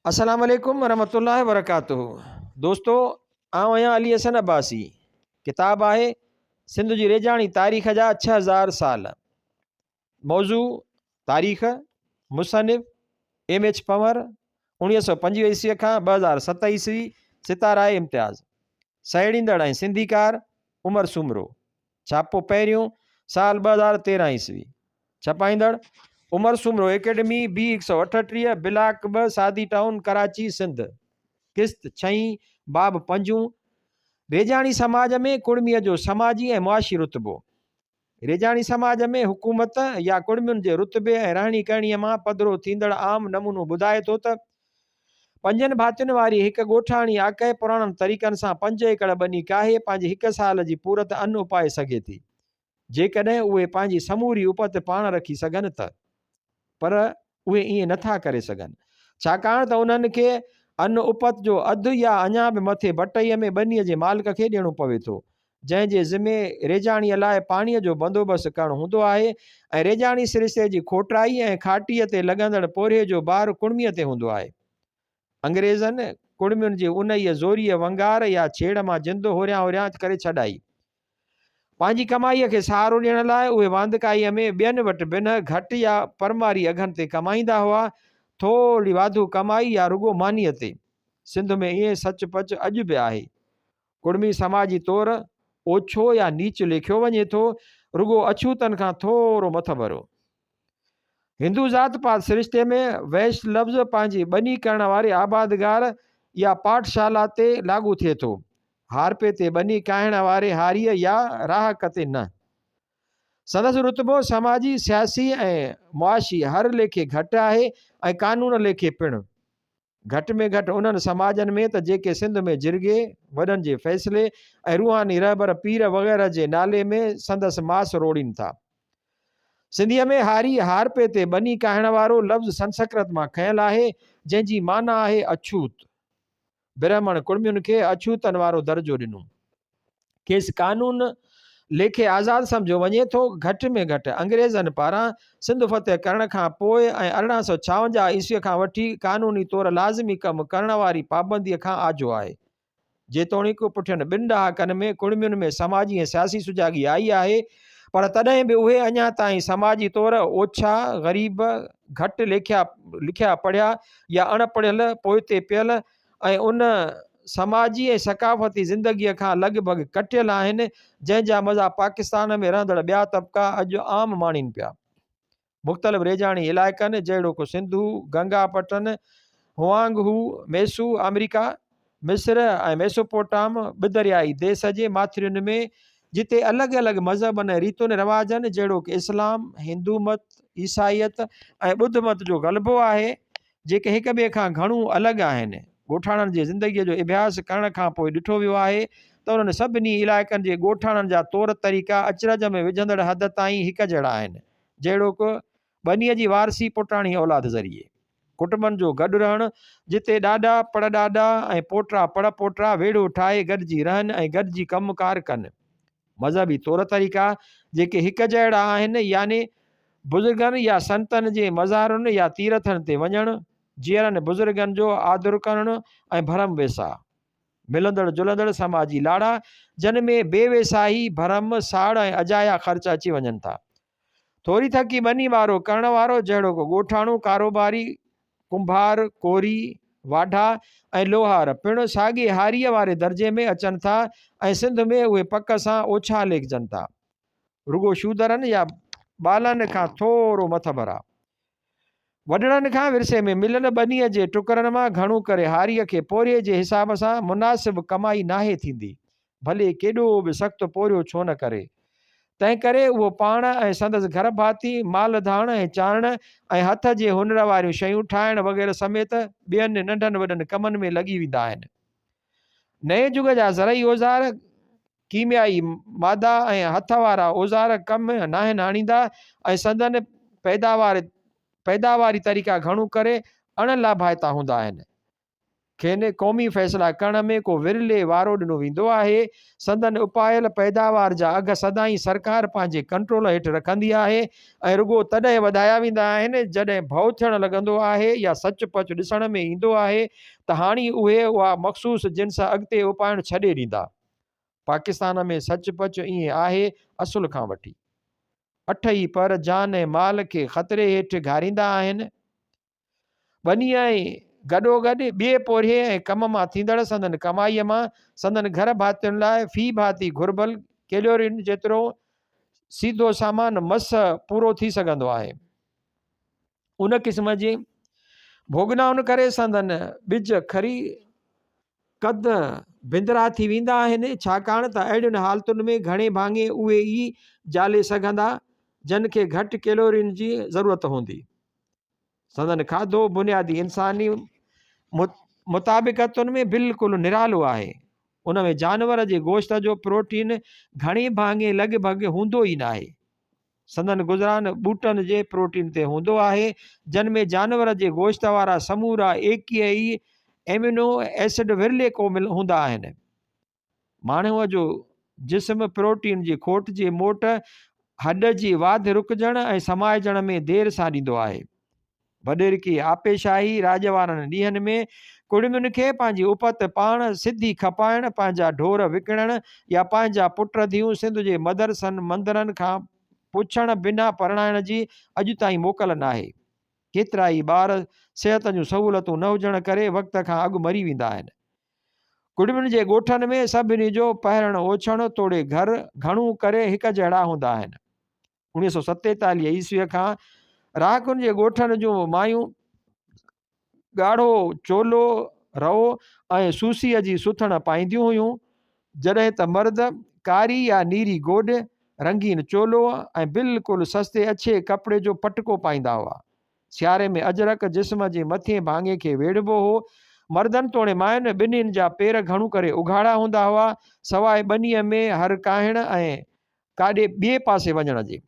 अस्सलाम वालेकुम वरहमतुल्लाहि वबरकातुहू। दोस्तों, आउं आहियां अली हसन अब्बासी। किताब आहे सिंध जी रेजाणी तारीख़ जा 6000 साल। मौज़ू तारीख़, मुसनिफ़ M.H. पंवर 1925 ईस्वीअ खां 2007 ईस्वी, सितारा इम्तियाज़। सहेड़ींदड़ ऐं सिंधीकार उमर सुमरो। छापो पहिरियों साल 2013 ईस्वी। छपाईंदड़ उमर सुमरो एकेडमी B138 ब्लाक 2 सादी टाउन कराची सिंध। किस्त 6 बाब 5। रेजाणी समाज में कुड़मीअ जो समाजी ऐं मुआशी रुतबो। रेजाणी समाज में हुकूमत या कुड़मियुनि जे रुतबे ऐं रहणी करणीअ मां पधिरो थींदड़ आम नमूनो ॿुधाए थो त पंजनि भातियुनि वारी हिकु ॻोठाणी आकए पुराणनि तरीक़नि सां 5 एकड़ ॿनी काहे पंहिंजी 1 साल जी पूरत अन्न उपाए सघे थी, जेकॾहिं उहे पंहिंजी समूरी उपत पाण रखी सघनि त। पर उहे ईअं नथा करे सघनि, छाकाणि त उन्हनि खे अन्न उपत जो अधु या अञा बि मथे बटईअ में ॿनीअ जे मालिक खे ॾियणो पवे थो, जंहिंजे ज़िमे रेजाणीअ लाइ पाणीअ जो बंदोबस्तु करणो हूंदो आहे ऐं रेजाणी सिरिश्ते जी खोटाई ऐं खाटीअ ते लॻंदड़ पोरिहे जो भार कुड़मीअ ते हूंदो आहे। अंग्रेज़नि कुड़मियुनि जी उन्हीअ ज़ोरीअ वंगार या छेड़ मां जिंदो होरियां होरियां करे छॾाई। पंहिंजी कमाईअ खे सहारो ॾियण लाइ उहे वांदकाईअ में ॿियनि वटि बिन घटि या परमारी अघनि ते कमाईंदा हुआ, थोरी वाधू कमाई या रुगो मानीअ ते। सिंध में ईअं सचपच अॼु बि आहे। कुड़मी समाजी तौरु ओछो या नीच लेखियो वञे थो, रुगो अछूतनि खां थोरो मथबरो। हिंदू ज़ात पात सिरिश्ते में वैश लफ़्ज़ पंहिंजी ॿनी करण वारे आबादगार या पाठशाला ते लागू थिए थो, हारपे ते ॿनी काइण वारे हारीअ या राहक ते न। संदसि रुतबो समाजी, सियासी ऐं मुआशी हर लेखे घटि आहे ऐं कानून लेखे पिणु। घटि में घटि उन्हनि समाजनि में त जेके सिंध में जिरगे वॾनि जे फ़ैसिले ऐं रूहानी रहबर पीर वग़ैरह जे नाले में संदसि मास रोड़ीनि था। सिंधीअ में हारी हारपे ते ॿनी काइण वारो लफ़्ज़ संस्कृत मां खयल आहे, जंहिंजी माना आहे अछूत। ब्राह्मण कुड़मियुनि खे अछूतनि वारो दर्जो ॾिनो। खेसि कानून लेखे आज़ादु सम्झो वञे थो। घटि में घटि अंग्रेज़नि पारां सिंध फ़तह करण खां पोइ ऐं 1856 ईस्वीअ खां वठी कानूनी तौरु लाज़मी कमु करण वारी पाबंदीअ खां आजो आहे। जेतोणीकि पुठियनि 2 ॾहाकनि में कुड़मियुनि में समाजी ऐं सियासी सुजागी आई आहे, पर तॾहिं बि उहे अञा ताईं समाजी तौरु ओछा, ग़रीब, घटि लिखिया पढ़िया या अणपढ़ियल पोइते पियल ऐं उन समाजी ऐं सकाफ़ती ज़िंदगीअ खां लॻभॻि कटियल आहिनि, जंहिंजा मज़ा पाकिस्तान में रहंदड़ ॿिया तबिका अॼु आम माणीनि पिया। मुख़्तलिफ़ रेजाणी इलाइक़नि जहिड़ो सिंधु, गंगापटन, हुआंगहू, मेसू, अमेरिका, मिस्र ऐं मेसोपोटाम ॿिदरियाई देश जे माथिरियुनि में जिते अलॻि अलॻि मज़हबनि ऐं रीतुनि रिवाजनि जहिड़ो कि इस्लाम, हिंदू मत, ईसाईयत ऐं ॿुध मत जो ग़लबो आहे, जेके हिक ॿिए खां घणो अलॻि आहिनि। ॻोठाणनि जे ज़िंदगीअ जो अभ्यास करण खां पोइ ॾिठो वियो आहे त उन्हनि सभिनी इलाइक़नि जे ॻोठाणनि जा तौर तरीक़ा अचरज में विझंदड़ हद ताईं हिक जहिड़ा आहिनि, जहिड़ो कि ॿनीअ जी वारसी पुटाणी औलाद ज़रिए। कुटुंबनि जो गॾु रहणु, जिते ॾाॾा पड़ॾाॾा ऐं पोटा पड़पोटा वेड़ो ठाहे गॾिजी रहनि ऐं गॾिजी कमुकार कनि। मज़हबी तौर तरीक़ा जेके हिक जहिड़ा आहिनि, यानी बुज़ुर्गनि या संतनि जे मज़ारुनि या तीरथनि ते वञणु, जीअरनि बुज़ुर्गनि जो आदर करणु ऐं भरम वेसा। मिलंदड़ जुलंदड़ समाजी लाड़ा, जिन में बेवेसाही, भरम, साड़ ऐं अजाया ख़र्च अची वञनि था। थोरी थकी ॿनी वारो करण वारो, जहिड़ो को ॻोठाणो, कारोबारी, कुंभार, कोरी, वाढा ऐं लोहार पिणु साॻे हारीअ वारे दर्जे में अचनि था ऐं सिंध में उहे पक सां ओछा लेखजनि था, रुगो शूदरनि या ॿालनि खां थोरो मथबर आहे। वॾड़नि खां विरसे में मिलियल ॿनीअ जे टुकरनि मां घणो करे हारीअ खे पोरिहे जे हिसाब सां मुनासिब कमाई नाहे थींदी, भले केॾो बि सख़्तु पोरियो छो न करे। तंहिं करे उहो पाण ऐं संदसि घर भाती माल धाण ऐं चाढ़ण ऐं हथ जे हुनर वारियूं शयूं ठाहिण वग़ैरह समेत ॿियनि नंढनि वॾनि कमनि में लॻी वेंदा आहिनि। नए युग जा ज़रई औज़ार, कीमियाई मादा ऐं हथ वारा औज़ार कम नाहिनि आणींदा ऐं संदन पैदावारी तरीक़ा घणो करे अण लाभाइता हूंदा आहिनि। खेनि क़ौमी फ़ैसिला करण में को विरले वारो ॾिनो वेंदो आहे। संदनि उपायल पैदावार जा अघ सदाईं सरकार पंहिंजे कंट्रोल हेठि रखंदी आहे ऐं रुॻो तॾहिं वधाया वेंदा आहिनि जॾहिं भउ थियणु लॻंदो आहे या सचपच ॾिसण में ईंदो आहे त हाणे उहे उहा मख़सूस जिन्स अॻिते उपाइण छॾे ॾींदा। पाकिस्तान में सचपच ईअं आहे असुल खां वठी। 8 ई पर जान ऐं माल खे ख़तरे हेठि घारींदा आहिनि। बनी ऐं गॾोगॾु ॿिए पोरिये ऐं कम मां थींदड़ संदनि कमाईअ मां संदनि घर भातियुनि लाइ फी भाती घुर्बल कैलोरियुनि जेतिरो सीधो सामान मस पूरो थी सघंदो आहे। उन क़िस्म जी भोगनाउनि करे संदनि ॿिज खरी कद बिंदरा थी वेंदा आहिनि, छाकाणि त अहिड़ियुनि हालतुनि में घणे भाङे उहे ई जाले सघंदा जिन खे घटि कैलोरियुनि जी ज़रूरत हूंदी। संदनि खाधो बुनियादी इंसानी मुताबिक़तुनि में बिल्कुलु निरालो आहे। उन में जानवर जे गोश्त जो प्रोटीन घणे भाङे लॻभॻि हूंदो ई न आहे। संदनि गुज़रान ॿूटनि जे प्रोटीन ते हूंदो आहे जिन में जानवर जे गोश्त वारा समूरा 21 एमिनो एसिड विरले क़ौमिल हूंदा आहिनि। माण्हूअ जो जिस्म प्रोटीन जी खोट जे मोट हॾ जी वाध रुकजण ऐं समाइजण में देरि सां ॾींदो आहे। वॾेरकी आपेशाही राज वारनि ॾींहंनि में कुड़मियुनि खे पंहिंजी उपत पाण सिधी खपाइण, पंहिंजा ढोर विकिणण या पंहिंजा पुट धीअरूं सिंध जे मदरसनि मंदरनि खां पुछण बिना परणाइण जी अॼु ताईं मोकल न आहे। केतिरा ई ॿार सिहत जूं सहूलियतूं न हुजण करे वक़्त खां अॻु मरी वेंदा आहिनि। कुड़मियुनि जे ॻोठनि में सभिनी जो पहिरण ओछण तोड़े घर घणो करे हिकु जहिड़ा हूंदा आहिनि। 1947 ईस्वीअ खां रहाकुनि जे ॻोठनि जूं मायूं ॻाढ़ो चोलो रओ ऐं सूसीअ जी सुथण पाईंदियूं हुयूं, जॾहिं त मर्द कारी या नीरी गोॾ, रंगीन चोलो ऐं बिल्कुलु सस्ते अछे कपिड़े जो पटको पाईंदा हुआ। सियारे में अजरक जिस्म जे मथे भाङे खे वेढ़बो हो। मर्दनि तोड़े मायुनि ॿिन्हिनि जा पेर घणो करे उघाड़ा हूंदा हुआ सवाइ ॿनीअ में हर काहिण ऐं काॾे ॿिए पासे वञण जे।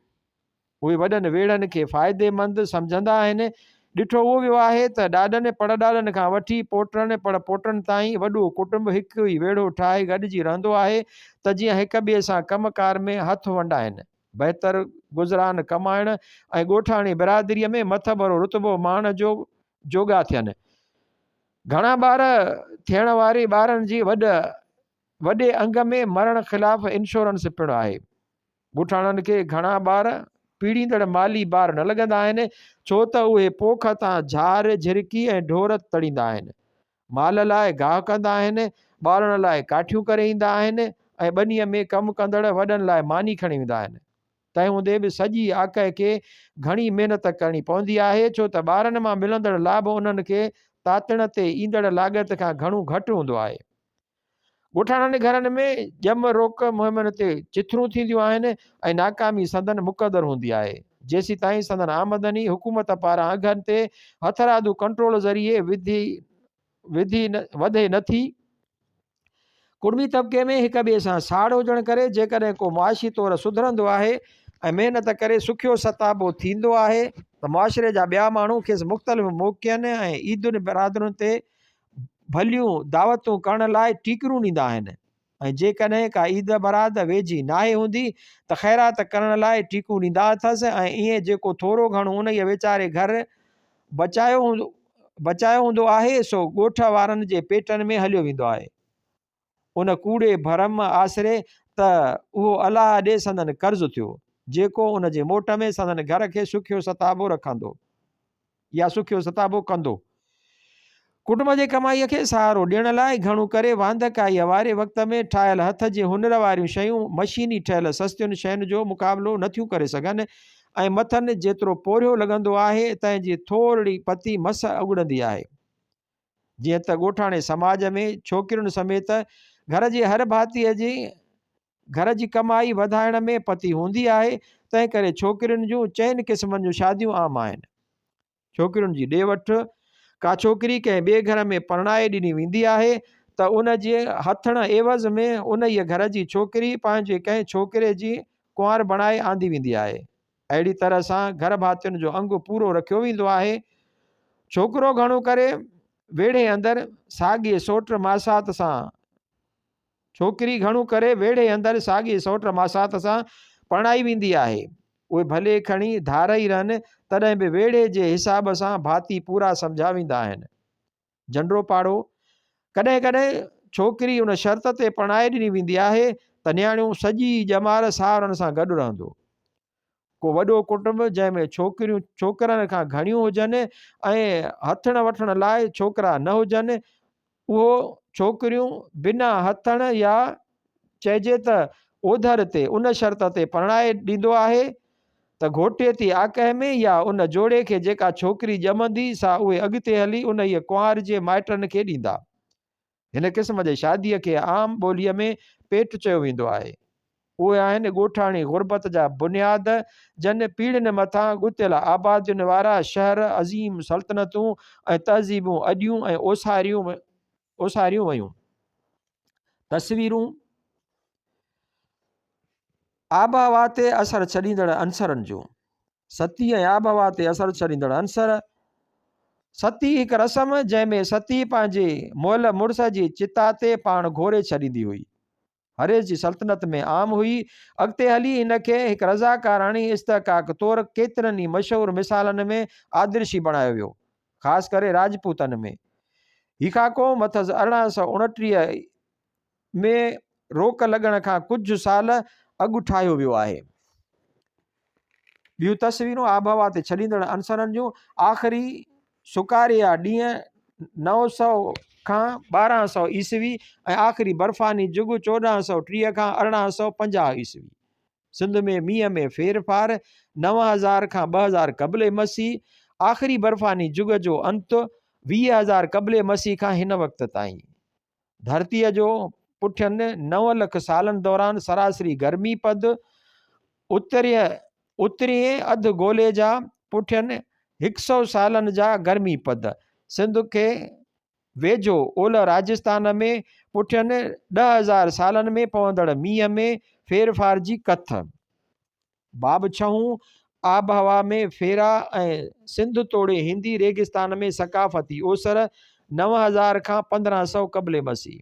उहे वॾनि वेड़नि खे फ़ाइदेमंद सम्झंदा आहिनि। ॾिठो उहो वियो आहे त ॾाॾनि पड़ॾाॾनि खां वठी पोटनि पड़पोटनि ताईं वॾो कुटुंब हिकु ई वेड़ो ठाहे गॾिजी रहंदो आहे त जीअं हिक ॿिए सां कमकार में हथ वंडाइनि, बहितर गुज़रान कमाइण ऐं ॻोठाणी बिरादरीअ में मथबरो रुतबो माण जो जोगा थियनि। घणा ॿार थियण वारे ॿारनि जी वॾे अंग में मरण ख़िलाफ़ इंश्योरेंस पिणु आहे। ॻोठाणनि खे घणा ॿार पीड़ींदड़ माली ॿार न लॻंदा आहिनि छो त उहे पोख तां झार झिरकी ऐं ढोर तड़ींदा आहिनि, माल लाइ गाह कंदा आहिनि, ॿारनि लाइ काठियूं करे ईंदा आहिनि ऐं ॿनीअ में कमु कंदड़ वॾनि लाइ मानी खणी वेंदा आहिनि। तंहिं हूंदे बि सॼी आकहि खे घणी महिनत करणी पवंदी आहे छो त ॿारनि मां मिलंदड़ लाभ उन्हनि खे तातण ते ईंदड़ लाॻत खां घणो घटि हूंदो आहे। ॻोठाणनि घरनि में ॼम रोक मुहिमनि ते चिथरूं थींदियूं आहिनि ऐं नाकामी संदनि मुक़दर हूंदी आहे। जेसी ताईं संदनि आमदनी हुकूमत पारां अघनि ते हथरादू कंट्रोल ज़रिए वधे नथी। कुड़मी तबिके में हिक ॿिए सां साड़ हुजण करे जेकॾहिं को मुआशी तौरु सुधरंदो आहे ऐं महिनत करे सुखियो सताबो थींदो आहे त मुआशिरे जा ॿिया माण्हू खेसि मुख़्तलिफ़ मौक़नि ऐं ईदुनि बिरादरुनि ते भलियूं दावतूं करण लाइ टीकरूं ॾींदा आहिनि ऐं जेकॾहिं का ईद बरात वेझी नाहे हूंदी त ख़ैरात करण लाइ टीकूं ॾींदा अथसि ऐं ईअं जेको थोरो घणो उन वीचारे घर बचायो हूंदो आहे सो ॻोठ वारनि जे पेटनि में हलियो वेंदो आहे। उन कूड़े भरम आसिरे त उहो अलाह ॾे संदनि कर्ज़ु थियो जेको उन जे मोट में संदनि घर खे सुखियो सताबो रखंदो या सुखियो सताबो कंदो। कुटुंब जे कमाईअ खे सहारो ॾियण लाइ घणो करे वांधकाईअ वारे वक़्त में ठाहियल हथ जे हुनर वारियूं शयूं मशीनी ठहियल सस्तियुनि शयुनि जो मुक़ाबिलो नथियूं करे सघनि ऐं मथनि जेतिरो पोरियो लॻंदो आहे तंहिंजी थोरी पती मस उगड़ंदी आहे। जीअं त ॻोठाणे समाज में छोकिरियुनि समेत घर जी हर भातीअ जी घर जी कमाई वधाइण में पती हूंदी आहे, तंहिं करे छोकिरियुनि जूं चइनि क़िस्मनि जूं शादियूं आम आहिनि। छोकिरियुनि जी ॾे वठि का छोकिरी कंहिं ॿिए घर में परणाए ॾिनी वेंदी आहे त उन जे हथण एवज़ में उन ई घर जी छोकिरी पंहिंजे कंहिं छोकिरे जी कुंवार बणाए आंदी वेंदी आहे। अहिड़ी तरह सां घर भातियुनि जो अंग पूरो रखियो वेंदो आहे। छोकिरो घणो करे वेढ़े अंदरि साॻिए सोट मासात सां छोकिरी घणो करे वेढ़े अंदरि साॻिए सोट मासात सां परणाई वेंदी आहे। उहे भले खणी धार ई रहनि तॾहिं बि वेढ़े जे हिसाब सां भाती पूरा सम्झावींदा आहिनि। झंडो पाड़ो कॾहिं कॾहिं छोकिरी उन शर्त ते परणाए ॾिनी वेंदी आहे त न्याणियूं सॼी ॼमार सावरनि सां गॾु रहंदो। को वॾो कुटुंब जंहिंमें छोकिरियूं छोकिरनि खां घणियूं हुजनि ऐं हथण वठण लाइ छोकिरा न हुजनि, उहो छोकिरियूं बिना हथण या चइजे त ओधर ते उन शर्त ते परणाए ॾींदो आहे त घोटेती आकह में या उन जोड़े खे जेका छोकिरी ॼमंदी सा उहे अॻिते हली उन ई कुंवार जे माइटनि खे ॾींदा। हिन क़िस्म जे शादीअ खे आम ॿोलीअ में पेट चयो वेंदो आहे। उहे आहिनि ॻोठाणी गुरबत जा बुनियाद, जन पीढ़ियुनि मथां ॻुथियल आबादियुनि वारा शहर, अज़ीम सल्तनतूं ऐं तहज़ीबूं अॼियूं ऐं ओसारियूं वयूं। तस्वीरूं आबहवा ते असर छॾींदड़ अंसरनि जूं। सती ऐं आबहवा ते असर छॾींदड़ अंसर। सती हिकु रस्म जंहिंमें सती पंहिंजे मुअल मुड़ुस जी चिता ते पाण घोरे छॾींदी हुई। हरेस जी सल्तनत में आम हुई। अॻिते हली हिनखे हिकु रज़ाकाराणी इस्तहकाक तौरु केतिरनि ई मशहूरु मिसालनि में आदर्शी बणायो वियो, ख़ासि करे राजपूतनि में। हिकाको मथस 1829 में रोक लॻण खां कुझु साल अॻु ठाहियो वियो आहे। ॿियूं तस्वीरूं आबहवा ते छॾींदड़ अंसरनि जूं। आख़िरी सुकारिया ॾींहं 900 खां 1200 ईस्वी ऐं आख़िरी बर्फ़ानी जुग 1430 खां 1850 ईस्वी। सिंध में मींहं में फेरफार 9000 खां 2000 क़बले मसीह। आख़िरी बर्फ़ानी जुग जो अंत 20000 क़बले मसीह खां हिन वक़्त ताईं। धरतीअ जो पुठियनि 9 लख सालनि दौरान सरासरी गर्मी पद। उत्तरीय अधु गोले जा पुठियनि 100 सालनि जा गर्मी पद। सिंध खे वेझो ओलह राजस्थान में पुठियनि 10,000 सालनि में पवंदड़ मींहं में फेरफार जी कथ। बाब छहूं आबहवा में फेरा ऐं सिंध तोड़े हिंदी रेगिस्तान में सकाफ़ती ओसर 9000 खां 1500 क़बले मसीह।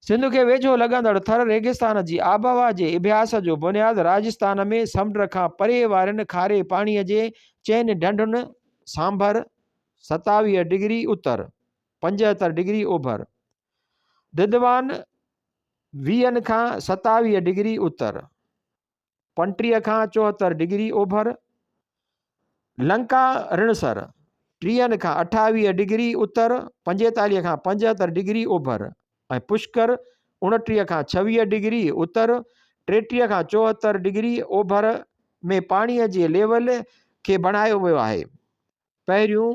सिंध खे वेझो लॻंदड़ थर रेगिस्तान जी आबहवा जे इबियास जो बुनियाद राजस्थान में समुंड खां परे वारनि खारे पाणीअ जे चइनि ढंढुनि सांभर 27 डिग्री उत्तर, 75 डिग्री ओभर, दिदवान 20 खां 27 डिग्री उत्तर, 35 खां 74 डिग्री ओभर, लंका रिणसर 30 खां 28 डिग्री उत्तर, 45 खां 75 डिग्री ओभर ऐं पुष्कर 29 खां 26 डिग्री उत्तर, 33 खां 74 डिग्री ओभर में पाणीअ जे लेवल खे बणायो वियो आहे। पहिरियों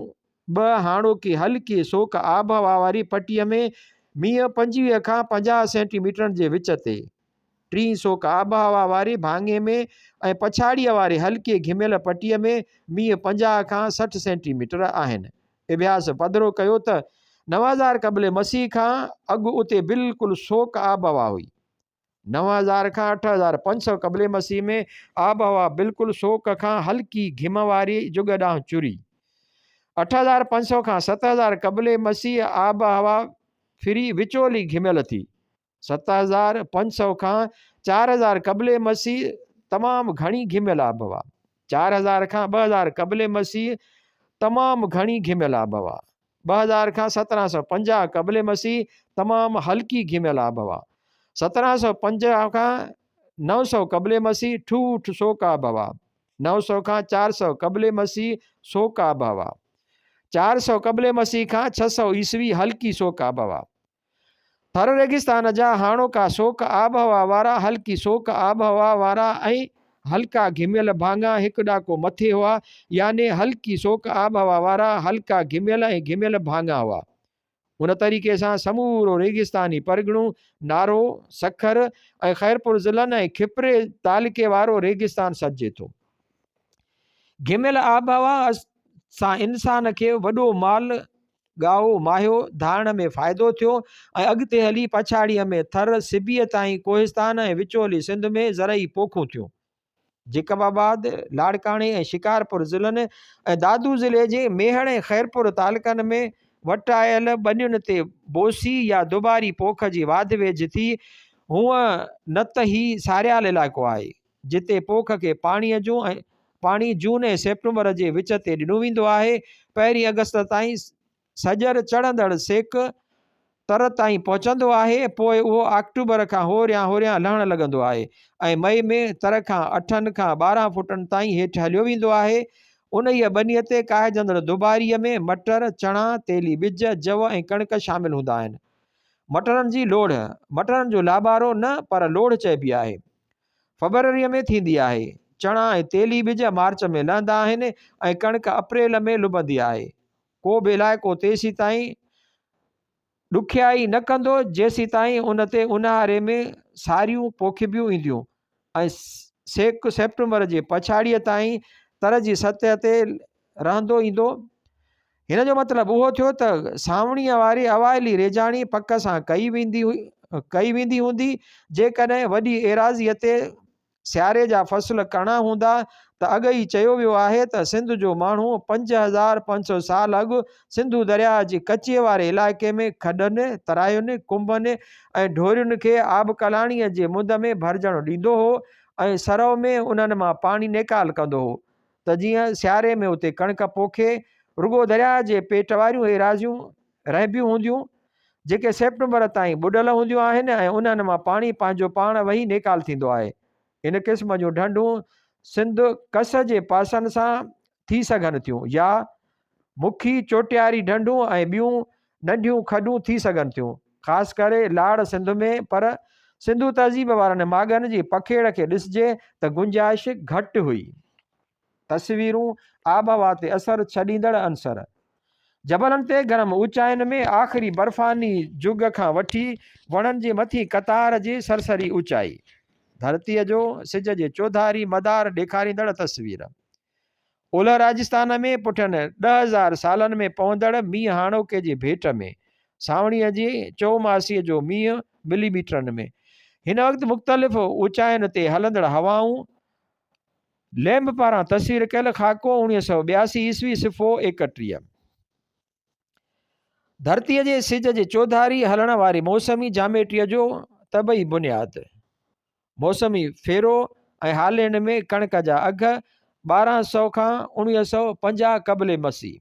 2 हाणोकी हल्की सोक आबहवा वारी पटीअ में मींहं 25 खां 50 सेंटीमीटरनि जे विच ते, 3 सोक आबहवा वारी भाङे में ऐं पछाड़ीअ वारे हल्के घिमियल पटीअ में मींहं 50 खां 60 सेंटीमीटर आहिनि। इबियास पधिरो कयो त 9000 क़बले मसीह खां अॻु उते बिल्कुलु सोक आबहवा हुई। 9000 खां 8500 क़बले मसीह में आबहवा बिल्कुलु सोक खां हल्की घिम वारी जुग ॾांहुं चुरी। 8500 खां 7000 क़बले मसीह आबहवा फिरी विचोली घिमियल थी। 7500 खां 4000 क़बले मसीह तमामु घणी घिमियल आबहवा। 4000 खां 2000 क़बले मसीह तमामु घणी घिमियल आबहवा। 2000 खां 1750 क़बले मसीह तमामु हल्की घिमियल आबहवा। 1750 खां 900 क़बले मसीह ठूठ सोक आबहवा। 900 खां 400 क़बले मसीह सोक आबहवा। 400 क़बले मसीह खां 600 ईस्वी हल्की सोक आबहवा। थर रेगिस्तान जा हाणोका सोक आबहवा वारा, हल्की सोक आबहवा वारा ऐं हल्का घिमियल भाङा हिकु ॾाको मथे हुआ, यानी हल्की सोक आबहवा वारा हल्का घिमियल ऐं घिमियल भाङा हुआ। उन तरीक़े सां समूरो रेगिस्तानी परगि॒णो नारो, सखर ऐं ख़ैरपुर ज़िलनि ऐं खिपरे तालिके वारो रेगिस्तान सॾिजे थो। घिमियल आबहवा सां इंसान खे वॾो माल गाओ माहियो धारण में फ़ाइदो थियो ऐं अॻिते हली पछाड़ीअ में थर सिबीअ ताईं कोहिस्तान ऐं विचोली सिंध में ज़रई पोखूं थियूं। जेकबाबाद, लाड़काणे ऐं शिकारपुर ज़िलनि ऐं दादू ज़िले जे मेहण ऐं ख़ैरपुर तालुकनि में वटायल ॿनियुनि ते बोसी या दुबारी पोख जी वाध वेझ थी। हूअं न त ही सारियाल इलाइक़ो आहे जिते पोख खे पाणी जून ऐं सेप्टेंबर जे विच ते ॾिनो वेंदो आहे। 1 अगस्त ताईं सॼर चढ़ंदड़ सेक तर ताईं पहुचंदो आहे, पोइ उहो अक्टूबर खां होरियां लहणु लॻंदो आहे ऐं मई में तर खां 8 खां 12 फुटनि ताईं हेठि हलियो वेंदो आहे। उन ई ॿनीअ ते काहिजंदड़ दुबारीअ में मटर, चणा, तेली ॿिज, जव ऐं कणिक शामिल हूंदा आहिनि। मटरनि जी लोड़, मटरनि जो लाॿारो न पर लोड़ चइबी आहे, फरवरीअ में थींदी आहे। चणा ऐं तेली ॿिज मार्च में लहंदा आहिनि ऐं कणिक अप्रैल में लुभंदी आहे। को बि इलाइक़ो तेसीं ताईं ॾुखियाई न कंदो जेसीं ताईं उन ते ऊन्हारे में सारियूं पोखिबियूं ईंदियूं ऐं सेक सेप्टेंबर जे पछाड़ीअ ताईं तर जी सतह ते रहंदो ईंदो। हिन जो मतिलबु उहो थियो त सावणीअ वारी अवाइली रेजाणी पक सां कई वेंदी हूंदी। जेकॾहिं वॾी एराज़ीअ ते सियारे जा फसल कणा हूंदा त अॻु ई चयो वियो आहे त सिंध जो माण्हू 5500 साल अॻु सिंधु दरिया जी कचीअ वारे इलाइक़े में खॾनि, तरायुनि, कुंभनि ऐं ढोरियुनि खे आबकलाणीअ जे मुंद में भरजणु ॾींदो हो ऐं सरव में उन्हनि मां पाणी निकाल कंदो हो त जीअं सियारे में उते कणिक पोखे। रुगो दरिया जे पेट वारियूं एराज़ियूं रहबियूं हूंदियूं जेके सेप्टेंबर ताईं ॿुॾल हूंदियूं आहिनि ऐं उन्हनि मां पाणी पंहिंजो पाण वही निकाल थींदो आहे। इन क़िस्म जूं ढंढूं सिंध कस जे पासनि सां थी सघनि थियूं या मुखी चोटियारी ढंढूं ऐं ॿियूं नंढियूं खॾूं थी सघनि थियूं, ख़ासि करे लाड़ सिंध में। पर सिंधु तहज़ीब वारनि माॻनि जी पखेड़ खे ॾिसिजे त गुंजाइश घटि हुई। तस्वीरूं आबहवा ते असर छॾींदड़ अंसर। जबलनि ते गरम ऊचाइनि में आख़िरी बर्फ़ानी जुग खां वठी वणनि जे मथी कतार जी सरसरी ऊचाई। धरतीअ जो सिज जे चौधारी मदार ॾेखारींदड़ तस्वीर। ओलह राजस्थान में पुठियनि 10,000 सालनि में पवंदड़ मींहुं हाणोके जे भेट में सावणीअ जी चौमासीअ जो मींहुं मिलीमीटरनि में। हिन वक़्तु मुख़्तलिफ़ ऊचाइनि ते हलंदड़ हवाऊं। लैम्ब पारां तस्वीर कयल खाको 1982 ईस्वी सिफ़ो 31। धरतीअ जे सिज जे चौधारी हलण वारी मौसमी जामेट्रीअ जो तबई बुनियाद। मौसमी फेरो ऐं हालियुनि में कणिक जा अघ 1200 खां 1950 क़बले मसीह।